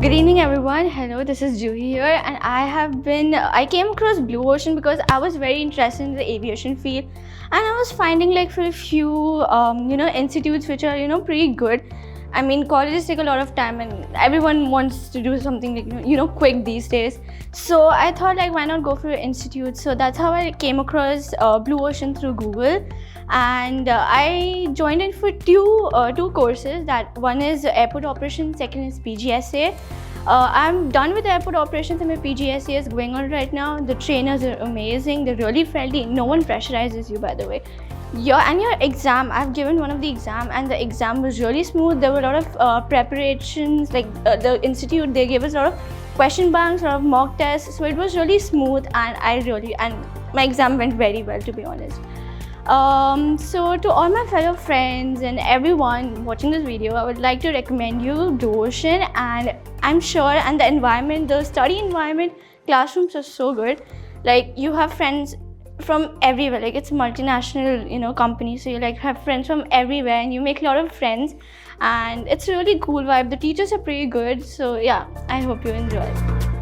Good evening everyone. Hello, this is Juhi here, and I came across Blue Ocean because I was very interested in the aviation field, and I was finding like for a few institutes which are pretty good. I mean, colleges take a lot of time and everyone wants to do something like quick these days. So I thought like why not go for an institute. So that's how I came across Blue Ocean through Google, and I joined in for two courses. That one is airport operations, second is PGSA. I'm done with airport operations and my PGSA is going on right now. The trainers are amazing. They're really friendly. No one pressurizes you, by the way. Your exam, I've given one of the exam and the exam was really smooth. There were a lot of preparations, like the institute, they gave us a lot of question banks, a lot of mock tests. So it was really smooth, and my exam went very well, to be honest. So to all my fellow friends and everyone watching this video, I would like to recommend you Blue Ocean, and I'm sure, and the environment, the study environment, classrooms are so good. Like you have friends from everywhere, like it's a multinational company, so you like have friends from everywhere and you make a lot of friends, and it's a really cool vibe. The teachers are pretty good, so yeah, I hope you enjoy.